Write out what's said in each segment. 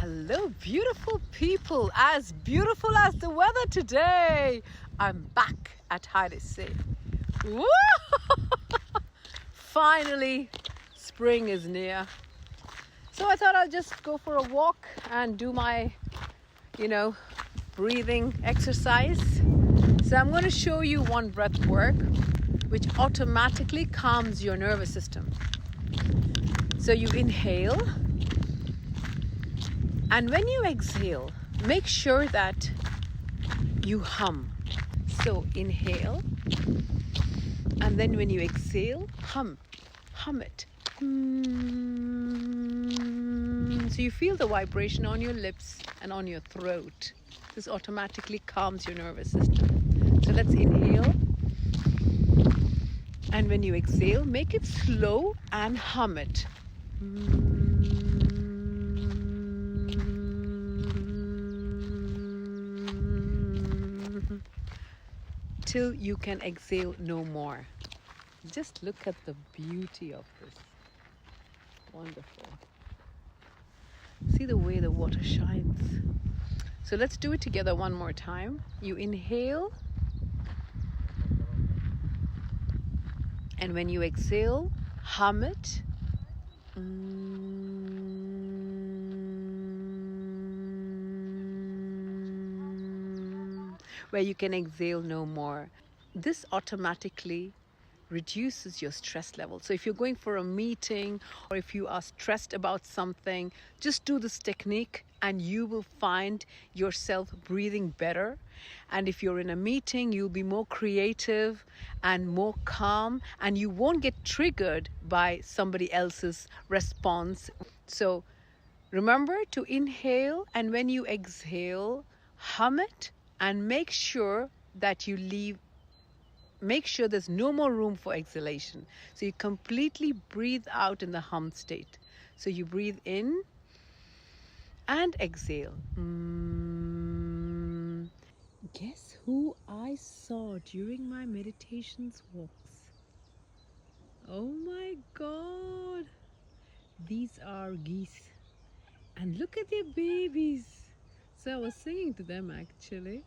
Hello, beautiful people, as beautiful as the weather today. I'm back at Sea. Woo! Finally, spring is near. So I thought I'll just go for a walk and do my, breathing exercise. So I'm going to show you one breath work which automatically calms your nervous system. So you inhale, and when you exhale, make sure that you hum. So inhale, and then when you exhale, hum it. So you feel the vibration on your lips and on your throat. This automatically calms your nervous system. So let's inhale, and when you exhale, make it slow and hum it. Till you can exhale no more. Just look at the beauty of this. Wonderful. See the way the water shines. So let's do it together one more time. You inhale, and when you exhale, hum it. Where you can exhale no more. This automatically reduces your stress level. So if you're going for a meeting or if you are stressed about something, just do this technique and you will find yourself breathing better. And if you're in a meeting, you'll be more creative and more calm, and you won't get triggered by somebody else's response. So remember to inhale, and when you exhale, hum it, and make sure that make sure there's no more room for exhalation. So you completely breathe out in the hum state. So you breathe in and exhale. Guess who I saw during my meditations walks? Oh my God! These are geese. And look at their babies. So I was singing to them actually.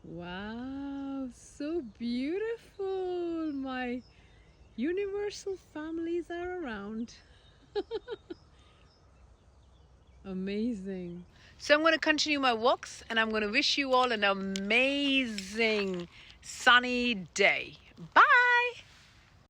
Wow, so beautiful. My universal families are around. Amazing. So I'm going to continue my walks, and I'm going to wish you all an amazing sunny day. Bye.